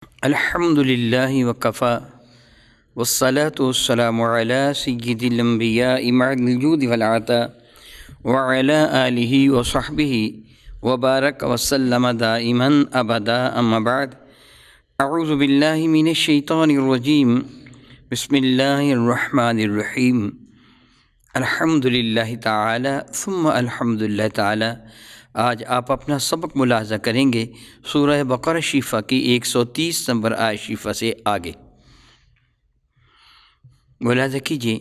الحمد للہ وکفا والصلاة والسلام علی سید الانبیاء مع الجود والعطا وعلی آلہ وصحبہ وبارک وسلم دائما ابدا اما بعد اعوذ باللہ من الشیطان الرجیم بسم اللہ الرحمن الرحیم الحمد للہ تعالی ثم الحمد للہ تعالی۔ آج آپ اپنا سبق ملاحظہ کریں گے سورہ بقرہ شریفہ کی 130 نمبر آیت شریفہ سے آگے۔ ملاحظہ کیجیے،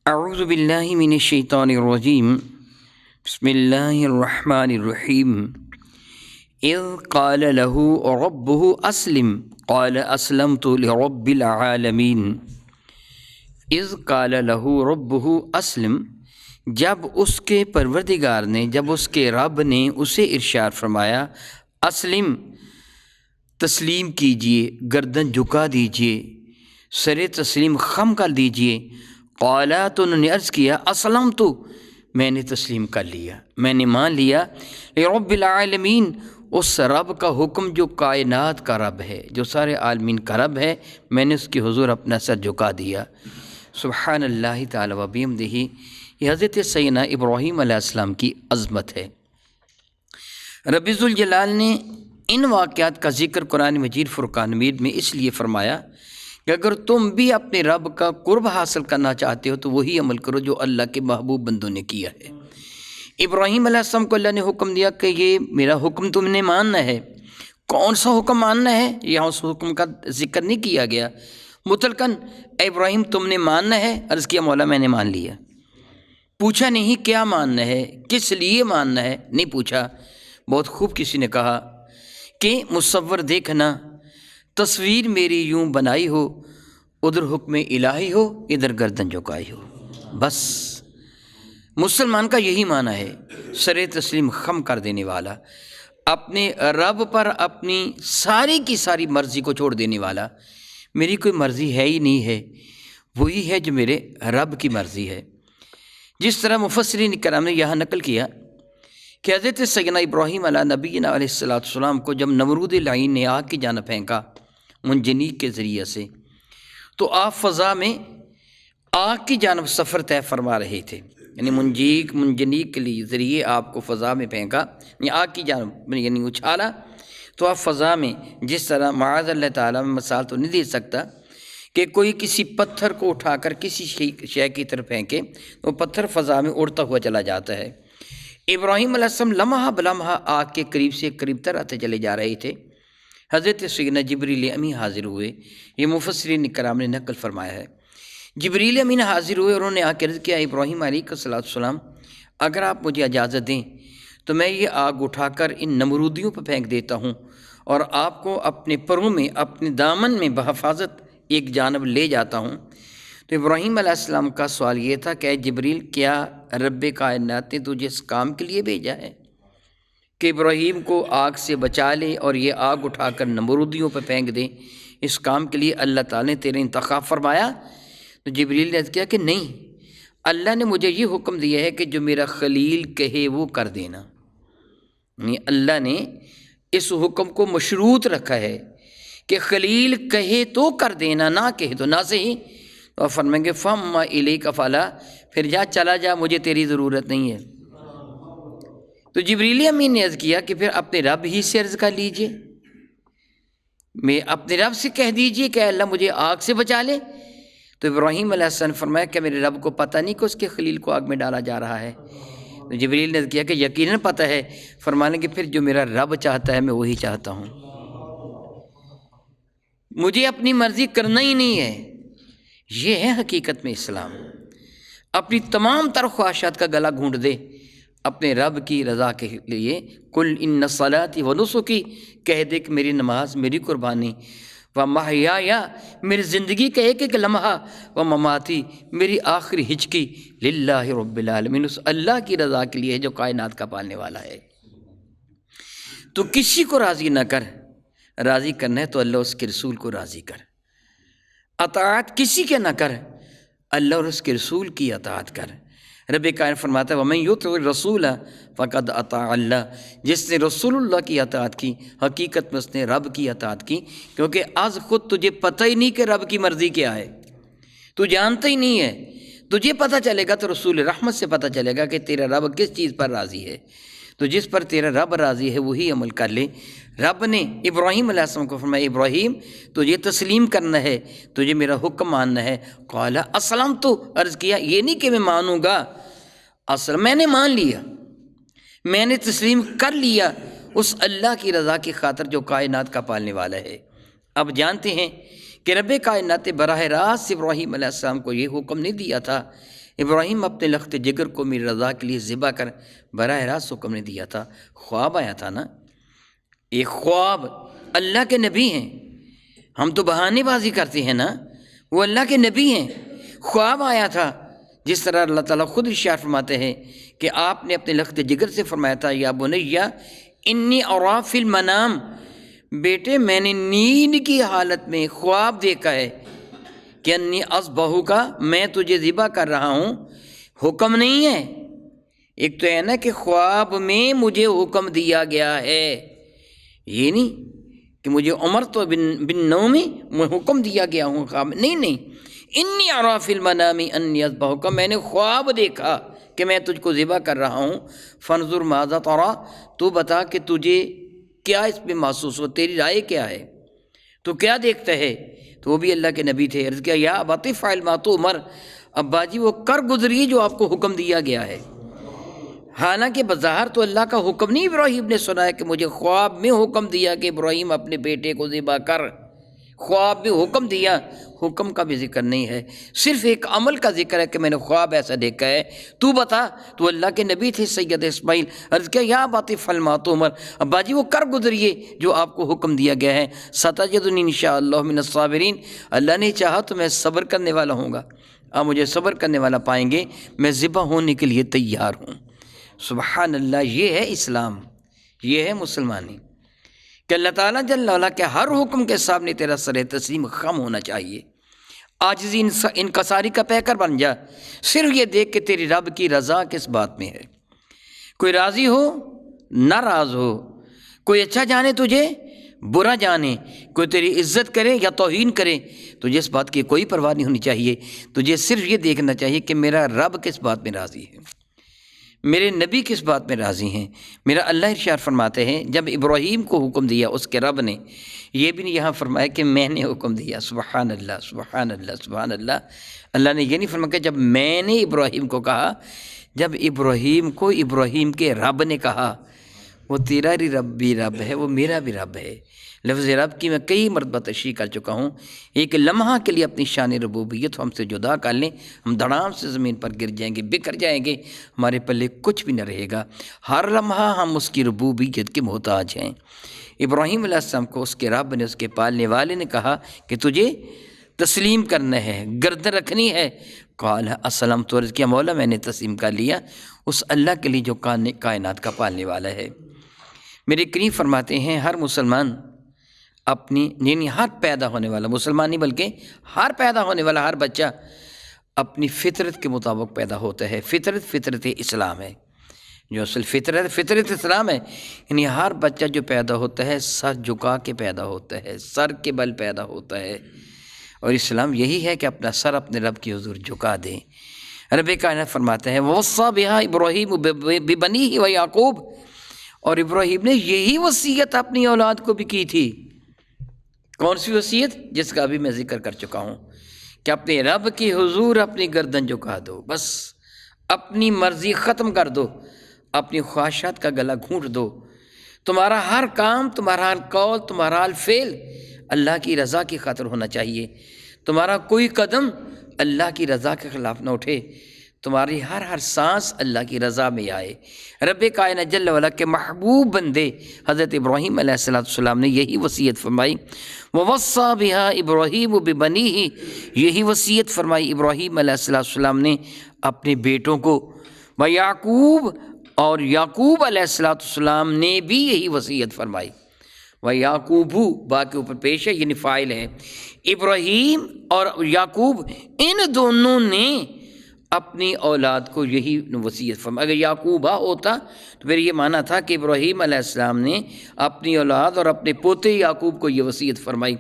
اعوذ باللہ من الشیطان الرجیم بسم اللہ الرحمن الرحیم اذ قال له ربه اسلم قال اسلمت لرب العالمین۔ اذ قال له ربه اسلم، جب اس کے پروردگار نے، جب اس کے رب نے اسے ارشاد فرمایا اسلم، تسلیم کیجئے، گردن جھکا دیجئے، سر تسلیم خم کر دیجئے۔ قالا، تو انہوں نے عرض کیا اسلمت، میں نے تسلیم کر لیا، میں نے مان لیا، لرب العالمین، اس رب کا حکم جو کائنات کا رب ہے، جو سارے عالمین کا رب ہے، میں نے اس کے حضور اپنا سر جھکا دیا۔ سبحان اللہ تعالی و بحمدہ، یہ حضرت سیدنا ابراہیم علیہ السلام کی عظمت ہے۔ رب ذوالجلال نے ان واقعات کا ذکر قرآن مجید فرقان حمید میں اس لیے فرمایا کہ اگر تم بھی اپنے رب کا قرب حاصل کرنا چاہتے ہو تو وہی عمل کرو جو اللہ کے محبوب بندوں نے کیا ہے۔ ابراہیم علیہ السلام کو اللہ نے حکم دیا کہ یہ میرا حکم تم نے ماننا ہے۔ کون سا حکم ماننا ہے؟ یہاں اس حکم کا ذکر نہیں کیا گیا مطلقاً، اے ابراہیم تم نے ماننا ہے؟ عرض کیا مولا میں نے مان لیا۔ پوچھا نہیں کیا ماننا ہے، کس لیے ماننا ہے، نہیں پوچھا۔ بہت خوب کسی نے کہا کہ مصور دیکھنا، تصویر میری یوں بنائی ہو، ادھر حکم الہی ہو، ادھر گردن جھکائی ہو، بس۔ مسلمان کا یہی معنی ہے، سر تسلیم خم کر دینے والا، اپنے رب پر اپنی ساری کی ساری مرضی کو چھوڑ دینے والا۔ میری کوئی مرضی ہے ہی نہیں ہے، وہی ہے جو میرے رب کی مرضی ہے۔ جس طرح مفسرین کرام نے یہاں نقل کیا کہ حضرت سیدنا ابراہیم علیہ نبینا علیہ السلام کو جب نمرود لعین نے آگ کی جانب پھینکا منجنیق کے ذریعے سے، تو آپ فضا میں آگ کی جانب سفر طے فرما رہے تھے، یعنی منجنیق کے لیے ذریعے آپ کو فضا میں پھینکا، یعنی آگ کی جانب یعنی اچھالا، تو آپ فضا میں جس طرح معاذ اللہ تعالیٰ میں مثال تو نہیں دے سکتا کہ کوئی کسی پتھر کو اٹھا کر کسی شے کی طرف پھینکے تو پتھر فضا میں اڑتا ہوا چلا جاتا ہے۔ ابراہیم علیہ السلام لمحہ بلمحہ آگ کے قریب سے قریب تر آتے چلے جا رہے تھے۔ حضرت سیدنا جبریل امین حاضر ہوئے، یہ مفسرین کرام نے نقل فرمایا ہے۔ جبریل امین حاضر ہوئے اور انہوں نے آ کے عرض کیا ابراہیم علیہ السلام، اگر آپ مجھے اجازت دیں تو میں یہ آگ اٹھا کر ان نمرودیوں پہ پھینک دیتا ہوں اور آپ کو اپنے پروں میں، اپنے دامن میں بحفاظت ایک جانب لے جاتا ہوں۔ تو ابراہیم علیہ السلام کا سوال یہ تھا کہ اے جبریل، کیا رب کائنات نے تجھے اس کام کے لیے بھیجا ہے کہ ابراہیم کو آگ سے بچا لے اور یہ آگ اٹھا کر نمرودیوں پہ پھینک دے؟ اس کام کے لیے اللہ تعالیٰ نے تیرے انتخاب فرمایا؟ تو جبریل نے کیا کہ نہیں، اللہ نے مجھے یہ حکم دیا ہے کہ جو میرا خلیل کہے وہ کر دینا۔ یعنی اللہ نے اس حکم کو مشروط رکھا ہے کہ خلیل کہے تو کر دینا، نہ کہے تو نہ صحیح۔ تو فرمائیں گے فَمَّا إِلَيْكَ فَلَا، پھر جا چلا جا، مجھے تیری ضرورت نہیں ہے۔ تو جبریل امین نے عرض کیا کہ پھر اپنے رب ہی سے عرض کر لیجئے، میں اپنے رب سے کہہ دیجئے کہ اللہ مجھے آگ سے بچا لے۔ تو ابراہیم علیہ السلام نے فرمایا کہ میرے رب کو پتہ نہیں کہ اس کے خلیل کو آگ میں ڈالا جا رہا ہے؟ تو جبریل نے کیا کہ یقیناً پتہ ہے۔ فرمانے کہ پھر جو میرا رب چاہتا ہے میں وہی چاہتا ہوں، مجھے اپنی مرضی کرنا ہی نہیں ہے۔ یہ ہے حقیقت میں اسلام، اپنی تمام تر خواہشات کا گلا گھونٹ دے اپنے رب کی رضا کے لیے۔ قل ان صلاتی و نسکی، کہہ دے کہ میری نماز، میری قربانی، و محیایا، میری زندگی کا ایک ایک لمحہ، و مماتی، میری آخری ہچکی، للہ رب العالمین، اس اللہ کی رضا کے لیے جو کائنات کا پالنے والا ہے۔ تو کسی کو راضی نہ کر، راضی کرنا ہے تو اللہ اس کے رسول کو راضی کر۔ اطاعت کسی کے نہ کر، اللہ اور اس کے رسول کی اطاعت کر۔ رب کائنات فرماتا ہے وَمَن يُطِعِ الرَّسُولَ فَقَدْ أَطَاعَ اللَّهَ، جس نے رسول اللہ کی اطاعت کی حقیقت میں اس نے رب کی اطاعت کی، کیونکہ آج خود تجھے پتہ ہی نہیں کہ رب کی مرضی کیا ہے، تو جانتا ہی نہیں ہے۔ تجھے پتہ چلے گا تو رسول رحمت سے پتہ چلے گا کہ تیرا رب کس چیز پر راضی ہے، تو جس پر تیرا رب راضی ہے وہی عمل کر لے۔ رب نے ابراہیم علیہ السلام کو فرمایا ابراہیم تجھے تسلیم کرنا ہے، تجھے میرا حکم ماننا ہے۔ قال اسلمت، عرض کیا یہ نہیں کہ میں مانوں گا، اصل میں نے مان لیا، میں نے تسلیم کر لیا اس اللہ کی رضا کی خاطر جو کائنات کا پالنے والا ہے۔ اب جانتے ہیں کہ رب کائنات براہ راست ابراہیم علیہ السلام کو یہ حکم نہیں دیا تھا، ابراہیم اپنے لخت جگر کو میری رضا کے لیے ذبح کر، براہ راست حکم نہیں دیا تھا، خواب آیا تھا نا، ایک خواب، اللہ کے نبی ہیں، ہم تو بہانے بازی کرتے ہیں نا، وہ اللہ کے نبی ہیں، خواب آیا تھا، جس طرح اللہ تعالیٰ خود ارشاد فرماتے ہیں کہ آپ نے اپنے لخت جگر سے فرمایا تھا یا بنی انی ارا فی المنام، بیٹے میں نے نیند کی حالت میں خواب دیکھا ہے کہ انی اذبحک، میں تجھے ذبح کر رہا ہوں، حکم نہیں ہے۔ ایک تو ہے نا کہ خواب میں مجھے حکم دیا گیا ہے، یہ نہیں کہ مجھے عمر تو بن نومی میں حکم دیا گیا ہوں خواب، نہیں، انی ارا فی المنام انی اذبحک، میں نے خواب دیکھا کہ میں تجھ کو ذبح کر رہا ہوں، فانظر ماذا تری، تو بتا کہ تجھے کیا اس پہ محسوس ہو، تیری رائے کیا ہے، تو کیا دیکھتا ہے؟ تو وہ بھی اللہ کے نبی تھے، عرض کیا یا ابت افعل ما تؤمر، ابا جی وہ کر گزریے جو آپ کو حکم دیا گیا ہے۔ حالانکہ بظاہر تو اللہ کا حکم نہیں ابراہیم نے سنا ہے کہ مجھے خواب میں حکم دیا کہ ابراہیم اپنے بیٹے کو ذبح کر، خواب میں حکم دیا، حکم کا بھی ذکر نہیں ہے، صرف ایک عمل کا ذکر ہے کہ میں نے خواب ایسا دیکھا ہے، تو بتا۔ تو اللہ کے نبی تھے سید اسماعیل، عرض کیا یا ابت افعل ما تؤمر، ابا جی وہ کر گزریے جو آپ کو حکم دیا گیا ہے، ستجدنی انشاءاللہ من الصابرین، اللہ نے چاہا تو میں صبر کرنے والا ہوں گا، آپ مجھے صبر کرنے والا پائیں گے، میں ذبح ہونے کے لیے تیار ہوں۔ سبحان اللہ، یہ ہے اسلام، یہ ہے مسلمانی، کہ اللہ تعالیٰ جل وعلا کے ہر حکم کے سامنے تیرا سر تسلیم خم ہونا چاہیے، عاجزی انکساری کا پیکر بن جا، صرف یہ دیکھ کہ تیری رب کی رضا کس بات میں ہے، کوئی راضی ہو ناراض ہو، کوئی اچھا جانے تجھے برا جانے، کوئی تیری عزت کرے یا توہین کرے، تجھے اس بات کی کوئی پرواہ نہیں ہونی چاہیے، تجھے صرف یہ دیکھنا چاہیے کہ میرا رب کس بات میں راضی ہے، میرے نبی کس بات میں راضی ہیں۔ میرا اللہ ارشاد فرماتے ہیں جب ابراہیم کو حکم دیا اس کے رب نے، یہ بھی نہیں یہاں فرمایا کہ میں نے حکم دیا، سبحان اللہ سبحان اللہ سبحان اللہ، اللہ نے یہ نہیں فرمایا کہ جب میں نے ابراہیم کو کہا، جب ابراہیم کو ابراہیم کے رب نے کہا، وہ تیرا بھی رب ہے، وہ میرا بھی رب ہے۔ لفظ رب کی میں کئی مرتبہ تشریح کر چکا ہوں، ایک لمحہ کے لیے اپنی شان ربوبیت ہم سے جدا کر لیں، ہم دھڑام سے زمین پر گر جائیں گے، بکھر جائیں گے، ہمارے پلے کچھ بھی نہ رہے گا، ہر لمحہ ہم اس کی ربوبیت کے محتاج ہیں۔ ابراہیم علیہ السلام کو اس کے رب نے، اس کے پالنے والے نے کہا کہ تجھے تسلیم کرنا ہے، گردن رکھنی ہے۔ قال اسلمت، عرض کیا مولا میں نے تسلیم کر لیا اس اللہ کے لیے جو کائنات کا پالنے والا ہے۔ میرے کریم فرماتے ہیں ہر مسلمان اپنی، یعنی ہر پیدا ہونے والا مسلمان نہیں بلکہ ہر پیدا ہونے والا ہر بچہ اپنی فطرت کے مطابق پیدا ہوتا ہے، فطرت اسلام ہے، جو اصل فطرت اسلام ہے، یعنی ہر بچہ جو پیدا ہوتا ہے سر جھکا کے پیدا ہوتا ہے، سر کے بل پیدا ہوتا ہے، اور اسلام یہی ہے کہ اپنا سر اپنے رب کی حضور جھکا دیں۔ رب کائنات فرماتے ہیں وَوَصَّىٰ بِهَا إِبْرَاهِيمُ بِبَنِيهِ وَيَعْقُوبَ، اور ابراہیم نے یہی وصیت اپنی اولاد کو بھی کی تھی۔ کون سی وصیت؟ جس کا ابھی میں ذکر کر چکا ہوں کہ اپنے رب کی حضور اپنی گردن جھکا دو، بس اپنی مرضی ختم کر دو، اپنی خواہشات کا گلا گھونٹ دو، تمہارا ہر کام، تمہارا ہر قول، تمہارا ہر فعل اللہ کی رضا کی خاطر ہونا چاہیے، تمہارا کوئی قدم اللہ کی رضا کے خلاف نہ اٹھے، تمہاری ہر سانس اللہ کی رضا میں آئے۔ رب کائنات جل وعلا کے محبوب بندے حضرت ابراہیم علیہ السلام نے یہی وصیت فرمائی، وَوَصَّىٰ بِهَا إِبْرَاهِيمُ بِبَنِيهِ، یہی وصیت فرمائی ابراہیم علیہ السلام نے اپنے بیٹوں کو، وَيَعْقُوب، اور یعقوب علیہ السلام نے بھی یہی وصیت فرمائی۔ وَيَعْقُوبُ با کے اوپر پیش ہے، یعنی فاعل ہے، ابراہیم اور یعقوب ان دونوں نے اپنی اولاد کو یہی وصیت فرمائی۔ اگر یعقوبہ ہوتا تو پھر یہ مانا تھا کہ ابراہیم علیہ السلام نے اپنی اولاد اور اپنے پوتے یعقوب کو یہ وصیت فرمائی۔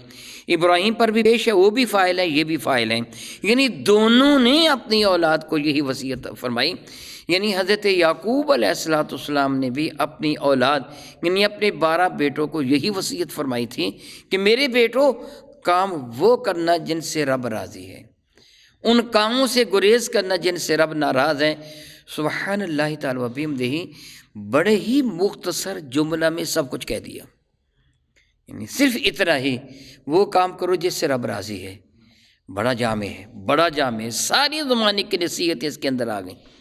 ابراہیم پر بھی پیش ہے، وہ بھی فاعل ہیں، یہ بھی فاعل ہیں، یعنی دونوں نے اپنی اولاد کو یہی وصیت فرمائی۔ یعنی حضرت یعقوب علیہ السلام نے بھی اپنی اولاد یعنی اپنے 12 بیٹوں کو یہی وصیت فرمائی تھی کہ میرے بیٹوں کام وہ کرنا جن سے رب راضی ہے، ان کاموں سے گریز کرنا جن سے رب ناراض ہے۔ سبحان اللہ تعالی و بحمدہ، بڑے ہی مختصر جملہ میں سب کچھ کہہ دیا، یعنی صرف اتنا ہی، وہ کام کرو جس سے رب راضی ہے۔ بڑا جامع ہے، بڑا جامع ہے، ساری زمانے کی نصیحتیں اس کے اندر آ گئیں،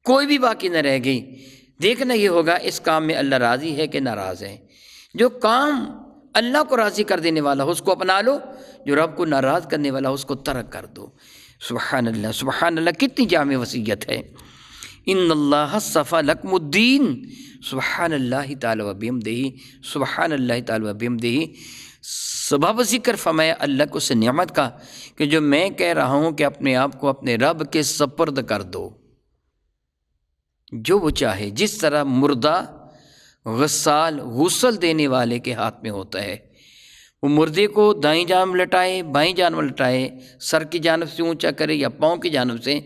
کوئی بھی باقی نہ رہ گئی۔ دیکھنا یہ ہوگا اس کام میں اللہ راضی ہے کہ ناراض ہے۔ جو کام اللہ کو راضی کر دینے والا ہو اس کو اپنا لو، جو رب کو ناراض کرنے والا ہو اس کو ترک کر دو۔ سبحان اللہ، سبحان اللہ، کتنی جامع وصیت ہے۔ ان اللہ اصطفیٰ لکم الدین، سبحان اللہ تعالی و بحمدہ، سبحان اللہ تعالی و بحمدہ۔ سبب ذکر فرمایا اللہ کو اس نعمت کا کہ جو میں کہہ رہا ہوں کہ اپنے آپ کو اپنے رب کے سپرد کر دو، جو وہ چاہے، جس طرح مردہ غسال غسل دینے والے کے ہاتھ میں ہوتا ہے، وہ مردے کو دائیں جانب لٹائے بائیں جانب لٹائے، سر کی جانب سے اونچا کرے یا پاؤں کی جانب سے،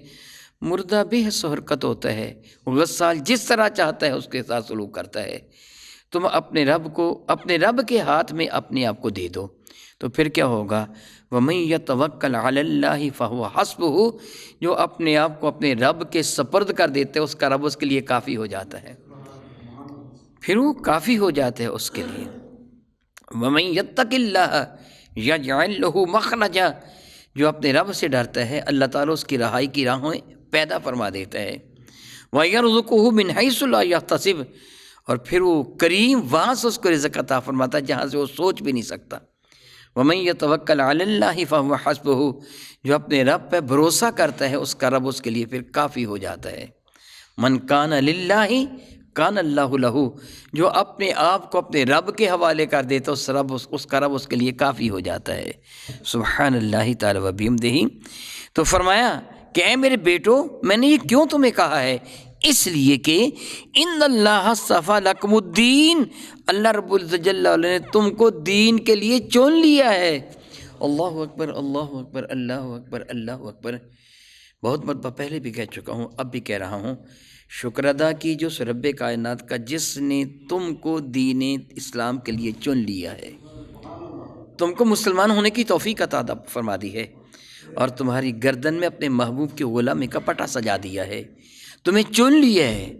مردہ بے حس و حرکت ہوتا ہے، غسال جس طرح چاہتا ہے اس کے ساتھ سلوک کرتا ہے۔ تم اپنے رب کو اپنے رب کے ہاتھ میں اپنے آپ کو دے دو، تو پھر کیا ہوگا؟ وَمَن يَتَوَكَّلْ عَلَى اللَّهِ فَهُوَ حَسْبُهُ، جو اپنے آپ کو اپنے رب کے سپرد کر دیتے اس کا رب اس کے لیے کافی ہو جاتا ہے، پھر وہ کافی ہو جاتا ہے اس کے لیے۔ وَمَن يَتَّقِ اللَّهَ يَجْعَل لَّهُ مَخْرَجًا، جو اپنے رب سے ڈرتا ہے اللہ تعالیٰ اس کی رہائی کی راہیں پیدا فرما دیتا ہے۔ وَيَرْزُقُهُ مِنْ حَيْثُ لَا يَحْتَسِبُ، اور پھر وہ کریم وہاں سے اس کو رزق عطا فرماتا ہے جہاں سے وہ سوچ بھی نہیں سکتا۔ وَمَن يَتَوَكَّلْ عَلَى اللَّهِ فَهُوَ حَسْبُهُ، جو اپنے رب پہ بھروسہ کرتا ہے اس کا رب اس کے لیے پھر کافی ہو جاتا ہے۔ مَن كَانَ لِلَّهِ كَانَ اللَّهُ لَهُ، جو اپنے آپ کو اپنے رب کے حوالے کر دیتا اس کا رب اس کے لیے کافی ہو جاتا ہے۔ سبحان اللہ تعالی و بحمدہ۔ تو فرمایا کہ اے میرے بیٹو، میں نے یہ کیوں تمہیں کہا ہے؟ اس لیے کہ ان اللہ اصطفیٰ لکم الدین، اللہ رب العزت جل وعلا نے تم کو دین کے لیے چن لیا ہے۔ اللہ اکبر، اللہ اکبر، اللہ اکبر، اللہ اکبر۔ بہت مرتبہ پہلے بھی کہہ چکا ہوں، اب بھی کہہ رہا ہوں، شکر ادا کیجو اس رب کائنات کا جس نے تم کو دین اسلام کے لیے چن لیا ہے، تم کو مسلمان ہونے کی توفیق عطا فرما دی ہے، اور تمہاری گردن میں اپنے محبوب کے غلامی کا پٹا سجا دیا ہے، تمہیں چن لیا ہے۔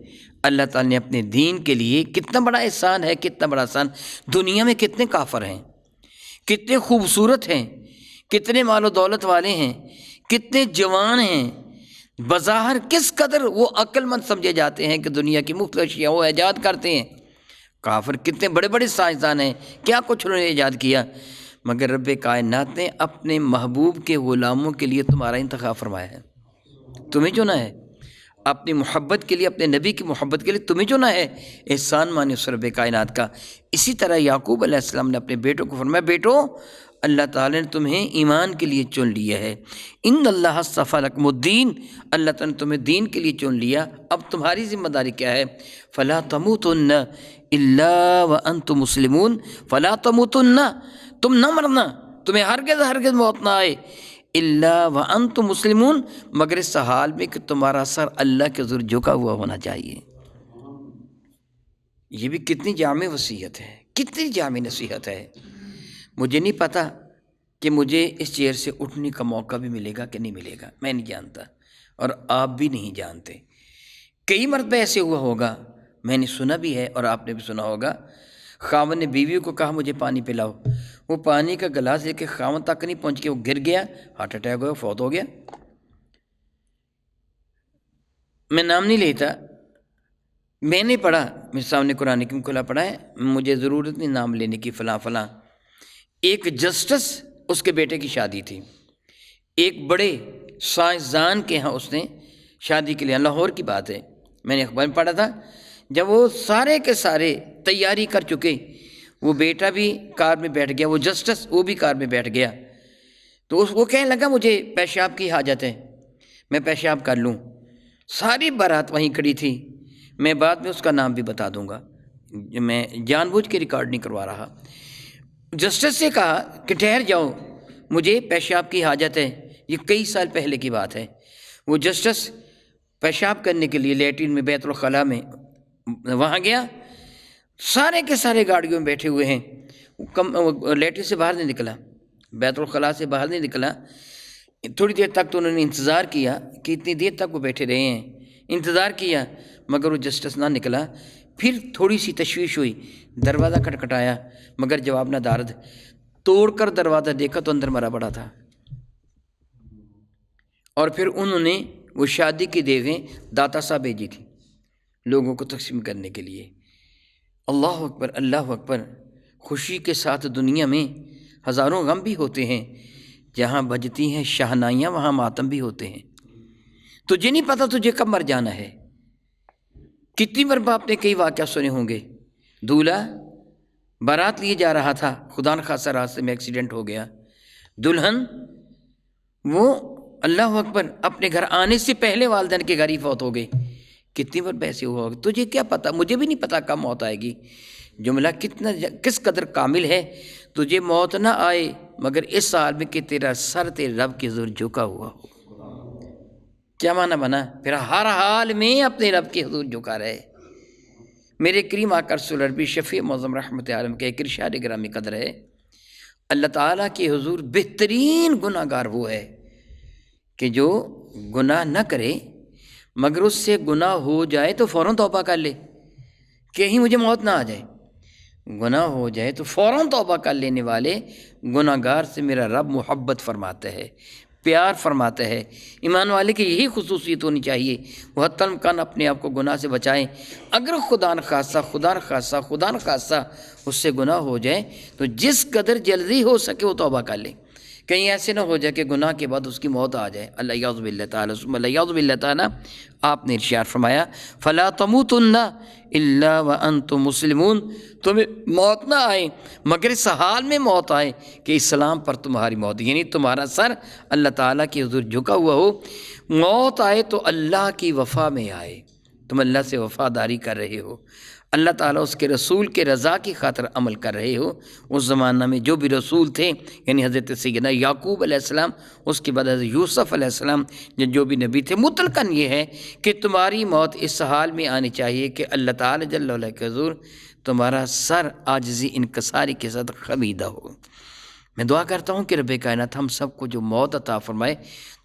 اللہ تعالیٰ نے اپنے دین کے لیے کتنا بڑا احسان ہے، کتنا بڑا احسان۔ دنیا میں کتنے کافر ہیں، کتنے خوبصورت ہیں، کتنے مال و دولت والے ہیں، کتنے جوان ہیں، بظاہر کس قدر وہ عقل مند سمجھے جاتے ہیں کہ دنیا کی مختلف اشیاء وہ ایجاد کرتے ہیں۔ کافر کتنے بڑے بڑے سائنسدان ہیں، کیا کچھ انہوں نے ایجاد کیا، مگر رب کائنات نے اپنے محبوب کے غلاموں کے لیے تمہارا انتخاب فرمایا ہے، تمہیں چنا ہے، اپنی محبت کے لیے، اپنے نبی کی محبت کے لیے تمہیں چنا ہے۔ احسان مانے اس رب کائنات کا۔ اسی طرح یعقوب علیہ السلام نے اپنے بیٹوں کو فرمایا، بیٹو اللہ تعالیٰ نے تمہیں ایمان کے لیے چن لیا ہے۔ ان اللہ اصطفیٰ لکم الدین، اللہ تعالیٰ نے تمہیں دین کے لیے چن لیا، اب تمہاری ذمہ داری کیا ہے؟ فلا تموتن الا وانتم مسلمون، فلا تموتن، تم نہ مرنا، تمہیں ہرگز ہرگز موت نہ آئے، الا وانتم مسلمون، مگر اس حال میں کہ تمہارا سر اللہ کے حضور جھکا ہوا ہونا چاہیے۔ یہ بھی کتنی جامع وصیت ہے، کتنی جامع نصیحت ہے۔ مجھے نہیں پتہ کہ مجھے اس چیئر سے اٹھنے کا موقع بھی ملے گا کہ نہیں ملے گا، میں نہیں جانتا، اور آپ بھی نہیں جانتے۔ کئی مرتبہ ایسے ہوا ہوگا، میں نے سنا بھی ہے اور آپ نے بھی سنا ہوگا، خاوند نے بیوی کو کہا مجھے پانی پلاؤ، وہ پانی کا گلاس لے کے خاوند تک نہیں پہنچ کے وہ گر گیا، ہارٹ اٹیک ہوا، فوت ہو گیا۔ میں نام نہیں لیتا، میں نے پڑھا، میرے سامنے قرآن کریم کھلا پڑھا ہے، مجھے ضرورت نہیں نام لینے کی، فلاں فلاں۔ ایک جسٹس، اس کے بیٹے کی شادی تھی، ایک بڑے سائنسدان کے ہاں اس نے شادی کے لیے، لاہور کی بات ہے، میں نے اخبار میں پڑھا تھا، جب وہ سارے کے سارے تیاری کر چکے، وہ بیٹا بھی کار میں بیٹھ گیا، وہ جسٹس وہ بھی کار میں بیٹھ گیا، تو وہ کہنے لگا مجھے پیشاب کی حاجت ہے، میں پیشاب کر لوں۔ ساری بارات وہیں کھڑی تھی، میں بعد میں اس کا نام بھی بتا دوں گا، میں جان بوجھ کے ریکارڈ نہیں کروا رہا۔ جسٹس سے کہا کہ ٹھہر جاؤ، مجھے پیشاب کی حاجت ہے، یہ کئی سال پہلے کی بات ہے۔ وہ جسٹس پیشاب کرنے کے لیے لیٹرین میں بیت الخلاء میں وہاں گیا، سارے کے سارے گاڑیوں میں بیٹھے ہوئے ہیں، لیٹرین سے باہر نہیں نکلا، بیت الخلاء سے باہر نہیں نکلا۔ تھوڑی دیر تک تو انہوں نے انتظار کیا کہ اتنی دیر تک وہ بیٹھے رہے ہیں، انتظار کیا مگر وہ جسٹس نہ نکلا۔ پھر تھوڑی سی تشویش ہوئی، دروازہ کھٹکھٹایا مگر جواب نہ دارد، توڑ کر دروازہ دیکھا تو اندر مرا پڑا تھا۔ اور پھر انہوں نے وہ شادی کی دیگیں داتا صاحب بھیجی تھی لوگوں کو تقسیم کرنے کے لیے۔ اللہ اکبر، اللہ اکبر۔ خوشی کے ساتھ دنیا میں ہزاروں غم بھی ہوتے ہیں، جہاں بجتی ہیں شہنائیاں وہاں ماتم بھی ہوتے ہیں۔ تجھے نہیں پتہ تجھے کب مر جانا ہے۔ کتنی مرتبہ آپ نے کئی واقعہ سنے ہوں گے، دولہا بارات لیے جا رہا تھا، خدا نخواستہ راستے میں ایکسیڈنٹ ہو گیا، دلہن وہ اللہ اکبر اپنے گھر آنے سے پہلے والدین کے گھر ہی فوت ہو گئے۔ کتنی بار ایسے ہوا ہوگا، تجھے کیا پتہ، مجھے بھی نہیں پتہ کب موت آئے گی۔ جملہ کس قدر کامل ہے، تجھے موت نہ آئے مگر اس حال میں کہ تیرا سر تیرے رب کے حضور جھکا ہوا ہو۔ کیا معنی بنا؟ پھر ہر حال میں اپنے رب کے حضور جھکا رہے۔ میرے کریم آقا رسول عربی شفیع معظم رحمت عالم کا ایک ارشاد گرامی قدر ہے، اللہ تعالیٰ کے حضور بہترین گناہ گار وہ ہے کہ جو گناہ نہ کرے مگر اس سے گناہ ہو جائے تو فوراً توبہ کر لے، کہیں مجھے موت نہ آ جائے۔ گناہ ہو جائے تو فوراً توبہ کر لینے والے گناہ گار سے میرا رب محبت فرماتا ہے، پیار فرماتا ہے۔ ایمان والے کی یہی خصوصیت ہونی چاہیے، وہ حتی الامکان اپنے آپ کو گناہ سے بچائیں۔ اگر خدا نخواستہ اس سے گناہ ہو جائے تو جس قدر جلدی ہو سکے وہ توبہ کر لیں، کہیں ایسے نہ ہو جائے کہ گناہ کے بعد اس کی موت آ جائے۔ اللہ یعوذ باللہ تعالیٰ ثم اللہ یعوذ باللہ تعالیٰ۔ آپ نے ارشاد فرمایا فلا تموتن الا وانتم مسلمون، تمہیں موت نہ آئے مگر اس حال میں موت آئے کہ اسلام پر تمہاری موت، یعنی تمہارا سر اللہ تعالیٰ کے حضور جھکا ہوا ہو۔ موت آئے تو اللہ کی وفا میں آئے، تم اللہ سے وفاداری کر رہے ہو، اللہ تعالیٰ اس کے رسول کے رضا کی خاطر عمل کر رہے ہو۔ اس زمانہ میں جو بھی رسول تھے، یعنی حضرت سیدنا یعقوب علیہ السلام، اس کے بعد حضرت یوسف علیہ السلام، جو بھی نبی تھے، مطلقاً یہ ہے کہ تمہاری موت اس حال میں آنی چاہیے کہ اللہ تعالیٰ جل وعلا کے حضور تمہارا سر عاجزی انکساری کے ساتھ خمیدہ ہو۔ میں دعا کرتا ہوں کہ رب کائنات ہم سب کو جو موت عطا فرمائے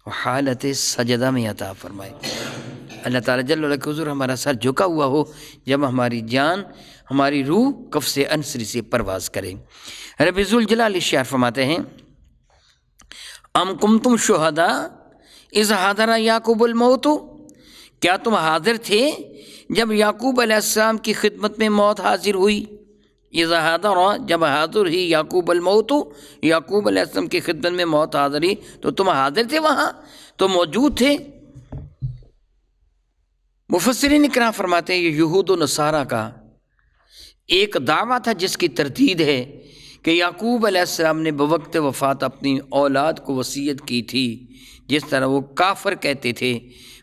وہ حالت سجدہ میں عطا فرمائے۔ اللہ تعالیٰ جل وعلا کے حضور ہمارا سر جھکا ہوا ہو جب ہماری جان، ہماری روح قفس انصری سے پرواز کرے۔ رب ذوالجلال ارشاد فرماتے ہیں ام کنتم شہداء اذ حضر یعقوب الموت، کیا تم حاضر تھے جب یعقوب علیہ السلام کی خدمت میں موت حاضر ہوئی؟ اذا حضر، جب حاضر ہی یعقوب الموت، یعقوب علیہ السلام کی خدمت میں موت حاضر ہی تو تم حاضر تھے، وہاں تو موجود تھے۔ مفسرین اکرام فرماتے ہیں یہ یہود و نصارہ کا ایک دعویٰ تھا جس کی تردید ہے کہ یعقوب علیہ السلام نے بوقت وفات اپنی اولاد کو وصیت کی تھی، جس طرح وہ کافر کہتے تھے،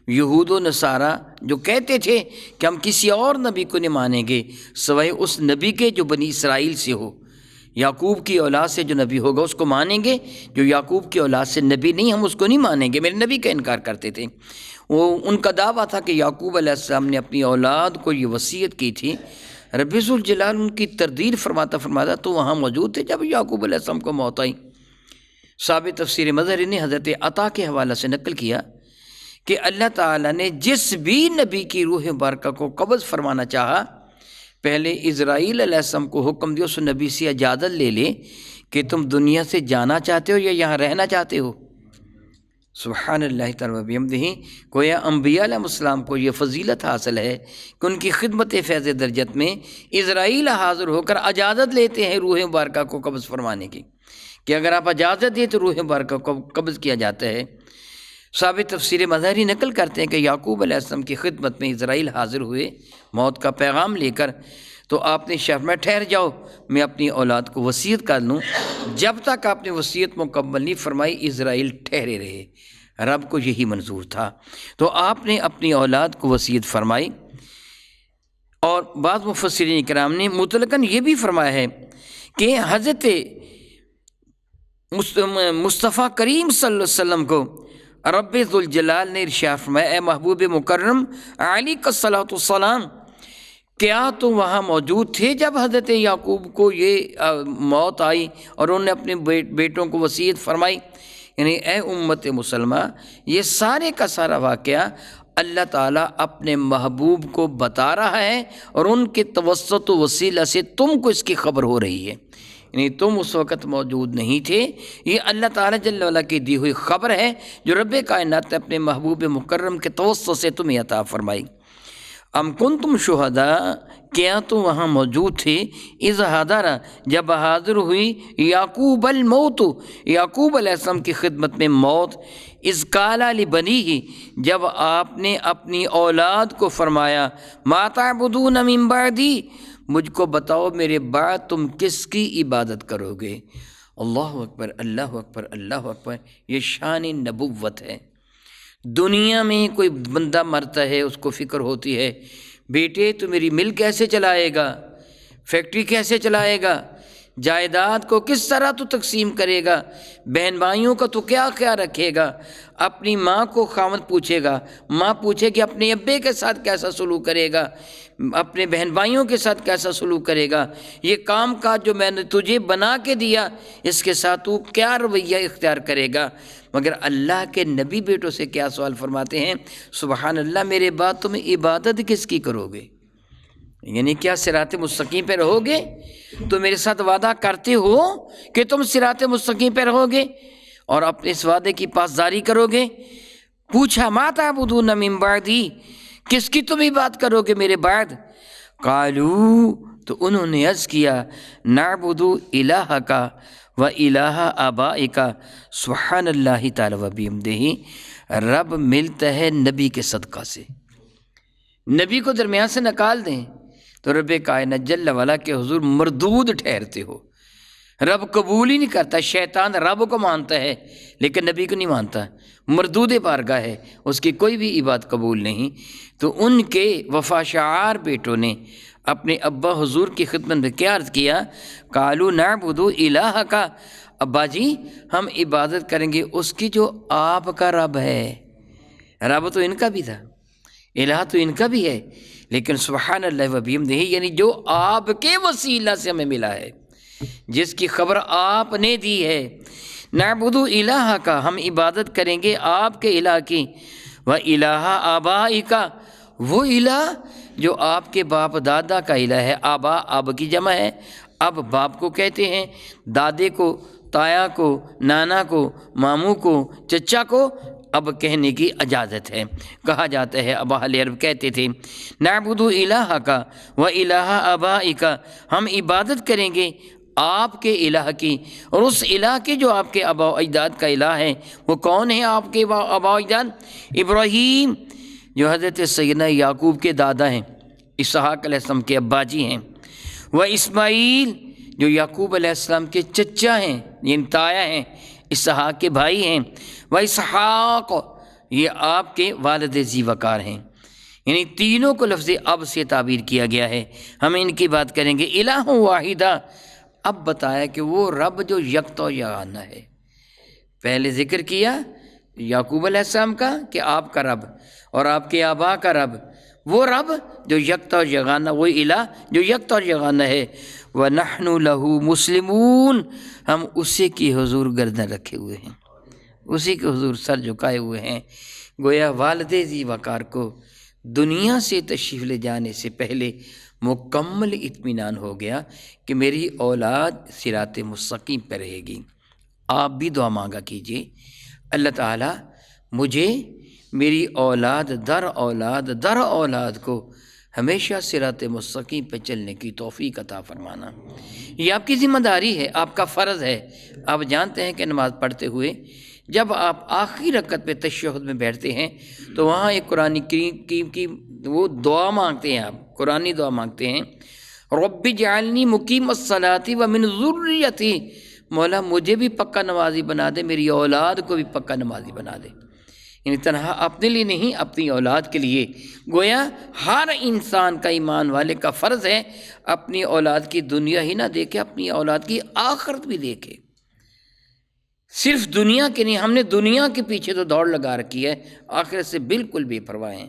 یہود و نصارہ جو کہتے تھے کہ ہم کسی اور نبی کو نہیں مانیں گے سوائے اس نبی کے جو بنی اسرائیل سے ہو، یعقوب کی اولاد سے جو نبی ہوگا اس کو مانیں گے، جو یعقوب کی اولاد سے نبی نہیں ہم اس کو نہیں مانیں گے، میرے نبی کا انکار کرتے تھے۔ وہ ان کا دعویٰ تھا کہ یعقوب علیہ السلام نے اپنی اولاد کو یہ وصیت کی تھی۔ رب ذوالجلال ان کی تردید فرماتا تو وہاں موجود تھے جب یعقوب علیہ السلام کو موت آئی۔ صاحب تفسیر مظہری نے حضرت عطا کے حوالہ سے نقل کیا کہ اللہ تعالیٰ نے جس بھی نبی کی روح مبارکہ کو قبض فرمانا چاہا، پہلے اسرائیل علیہ السلام کو حکم دیا اس نبی سے اجازت لے لے کہ تم دنیا سے جانا چاہتے ہو یا یہاں رہنا چاہتے ہو۔ سبحان اللہ تعالیٰ بحمدہ، گویا انبیاء علیہ السلام کو یہ فضیلت حاصل ہے کہ ان کی خدمت فیض درجت میں اسرائیل حاضر ہو کر اجازت لیتے ہیں روح مبارکہ کو قبض فرمانے کی، کہ اگر آپ اجازت دیں تو روح مبارکہ کو قبض کیا جاتا ہے۔ صاحب تفسیر مظہری نقل کرتے ہیں کہ یعقوب علیہ السلام کی خدمت میں اسرائیل حاضر ہوئے موت کا پیغام لے کر، تو آپ نے فرمایا ٹھہر جاؤ میں اپنی اولاد کو وصیت کر لوں۔ جب تک آپ نے وصیت مکمل نہیں فرمائی اسرائیل ٹھہرے رہے۔ رب کو یہی منظور تھا۔ تو آپ نے اپنی اولاد کو وصیت فرمائی، اور بعض مفسرین کرام نے مطلقاً یہ بھی فرمایا ہے کہ حضرت مصطفیٰ کریم صلی اللہ علیہ وسلم کو رب ذوالجلال نے ارشاد فرمایا، اے محبوب مکرم علیہ الصلاۃ والسلام، کیا تم وہاں موجود تھے جب حضرت یعقوب کو یہ موت آئی اور انہوں نے اپنے بیٹوں کو وصیت فرمائی؟ یعنی اے امت مسلمہ، یہ سارے کا سارا واقعہ اللہ تعالیٰ اپنے محبوب کو بتا رہا ہے، اور ان کے توسط و وسیلہ سے تم کو اس کی خبر ہو رہی ہے۔ یعنی تم اس وقت موجود نہیں تھے، یہ اللہ تعالیٰ جل وعلا کی دی ہوئی خبر ہے جو رب کائنات نے اپنے محبوب مکرم کے توسط سے تمہیں عطا فرمائی۔ ام کنتم شہداء، کیا تم وہاں موجود تھے، اذ حضر، جب حاضر ہوئی یعقوب الموت، یعقوب علیہ السلام کی خدمت میں موت، اذ قال لبنیہ، جب آپ نے اپنی اولاد کو فرمایا، ما تعبدون من بعدی، مجھ کو بتاؤ میرے بعد تم کس کی عبادت کرو گے۔ اللہ اکبر، اللہ اکبر، اللہ اکبر، یہ شان نبوت ہے۔ دنیا میں کوئی بندہ مرتا ہے اس کو فکر ہوتی ہے، بیٹے تو میری مل کیسے چلائے گا، فیکٹری کیسے چلائے گا، جائیداد کو کس طرح تو تقسیم کرے گا، بہن بھائیوں کا تو کیا خیال رکھے گا، اپنی ماں کو خاوند پوچھے گا، ماں پوچھے کہ اپنے ابے کے ساتھ کیسا سلوک کرے گا، اپنے بہن بھائیوں کے ساتھ کیسا سلوک کرے گا، یہ کام کاج جو میں نے تجھے بنا کے دیا اس کے ساتھ تو کیا رویہ اختیار کرے گا۔ مگر اللہ کے نبی بیٹوں سے کیا سوال فرماتے ہیں، سبحان اللہ، میرے بعد تم عبادت کس کی کرو گے؟ یعنی کیا صراط مستقیم پہ رہو گے؟ تو میرے ساتھ وعدہ کرتے ہو کہ تم صراط مستقیم پہ رہو گے اور اپنے اس وعدے کی پاسداری کرو گے؟ پوچھا ما تعبدون من بعدی، کس کی تم عبادت کرو گے میرے بعد؟ قالو، تو انہوں نے عرض کیا، نعبد الہک و الہ آبائک، سبحان اللہ تعالی و بحمدہ، رب ملتا ہے نبی کے صدقہ سے۔ نبی کو درمیان سے نکال دیں تو رب کائنات جل وعلا کے حضور مردود ٹھہرتے ہو، رب قبول ہی نہیں کرتا۔ شیطان رب کو مانتا ہے لیکن نبی کو نہیں مانتا، مردود بارگاہ ہے، اس کی کوئی بھی عبادت قبول نہیں۔ تو ان کے وفاشعار بیٹوں نے اپنے ابا حضور کی خدمت میں کیا عرض کیا، قالوا نعبد الہک، ابا جی ہم عبادت کریں گے اس کی جو آپ کا رب ہے۔ رب تو ان کا بھی تھا، الہ تو ان کا بھی ہے، لیکن سبحان اللہ و بحمدہ، یعنی جو آپ کے وسیلہ سے ہمیں ملا ہے، جس کی خبر آپ نے دی ہے۔ نعبد الہک، ہم عبادت کریں گے آپ کے الہ کی، و الہ آبائک، وہ الہ جو آپ کے باپ دادا کا الہ ہے۔ آبا اب کی جمع ہے، اب باپ کو کہتے ہیں، دادے کو، تایا کو، نانا کو، ماموں کو، چچا کو اب کہنے کی اجازت ہے، کہا جاتا ہے۔ اب اہل عرب کہتے تھے نعبد الہک و الہ آبائک، ہم عبادت کریں گے آپ کے الہ کی، اور اس الہ کے جو آپ کے آبا و اجداد کا الہ ہے۔ وہ کون ہیں آپ کے آبا و اجداد؟ ابراہیم، جو حضرت سیدنا یعقوب کے دادا ہیں، اسحاق علیہ السلام کے ابا جی ہیں، و اسماعیل، جو یعقوب علیہ السلام کے چچا ہیں، یعنی تایا ہیں، اسحاق کے بھائی ہیں، و اسحاق، یہ آپ کے والد ذی وقار ہیں۔ یعنی تینوں کو لفظ اب سے تعبیر کیا گیا ہے۔ ہم ان کی بات کریں گے۔ الہ واحدہ، اب بتایا کہ وہ رب جو یکتا و یگانہ ہے۔ پہلے ذکر کیا یعقوب علیہ السلام کا کہ آپ کا رب اور آپ کے آبا کا رب، وہ رب جو یکتا و یگانہ، وہ الہ جو یکتا و یگانہ ہے۔ وَنَحْنُ لَهُ مُسْلِمُونَ، ہم اسی کی حضور گردن رکھے ہوئے ہیں، اسی کے حضور سر جھکائے ہوئے ہیں۔ گویا والد ذی وقار کو دنیا سے تشریف لے جانے سے پہلے مکمل اطمینان ہو گیا کہ میری اولاد صراط مستقیم پہ رہے گی۔ آپ بھی دعا مانگا کیجیے، اللہ تعالیٰ مجھے میری اولاد در اولاد کو ہمیشہ صراط مستقیم پہ چلنے کی توفیق عطا فرمانا۔ یہ آپ کی ذمہ داری ہے، آپ کا فرض ہے۔ آپ جانتے ہیں کہ نماز پڑھتے ہوئے جب آپ آخری رکعت پہ تشہد میں بیٹھتے ہیں تو وہاں ایک قرآن کریم کی وہ دعا مانگتے ہیں، آپ قرآنی دعا مانگتے ہیں، رب اجعلنی مقیم الصلاۃ ومن ذریتی، مولا مجھے بھی پکا نمازی بنا دے، میری اولاد کو بھی پکا نمازی بنا دے۔ یعنی تنہا اپنے لیے نہیں، اپنی اولاد کے لیے۔ گویا ہر انسان کا، ایمان والے کا فرض ہے اپنی اولاد کی دنیا ہی نہ دیکھے، اپنی اولاد کی آخرت بھی دیکھے۔ صرف دنیا کے نہیں، ہم نے دنیا کے پیچھے تو دوڑ لگا رکھی ہے، آخرت سے بالکل بے پرواہ ہیں۔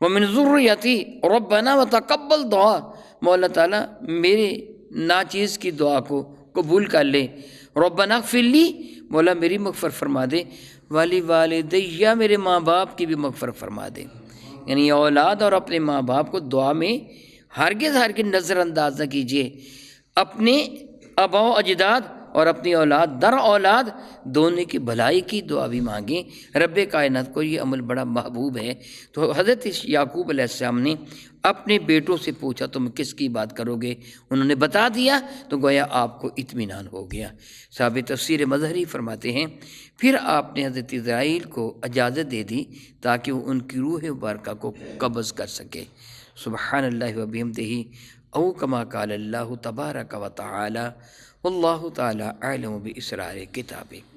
وَمِن ذُرِّيَّتِي رَبَّنَا وَتَقَبَّلْ دُعَا، مولا تعالیٰ میرے ناچیز کی دعا کو قبول کر لے۔ رَبَّنَا اغْفِرْ لِي، مولا میری مغفرت فرما دے، وَلِوَالِدَيَّ، میرے ماں باپ کی بھی مغفرت فرما دے۔ یعنی اولاد اور اپنے ماں باپ کو دعا میں ہرگز نظر انداز نہ کیجیے۔ اپنے آباء و اجداد اور اپنی اولاد در اولاد دونوں کی بھلائی کی دعا بھی مانگیں۔ رب کائنات کو یہ عمل بڑا محبوب ہے۔ تو حضرت یعقوب علیہ السلام نے اپنے بیٹوں سے پوچھا تم کس کی بات کرو گے، انہوں نے بتا دیا تو گویا آپ کو اطمینان ہو گیا۔ صاحب تفسیر مظہری فرماتے ہیں پھر آپ نے حضرت اسرائیل کو اجازت دے دی تاکہ وہ ان کی روح مبارکہ کو قبض کر سکے۔ سبحان اللہ و بحمدہ، او کما قال اللہ تبارک و تعالی، واللہ تعالی اعلم باسرار کتابہ۔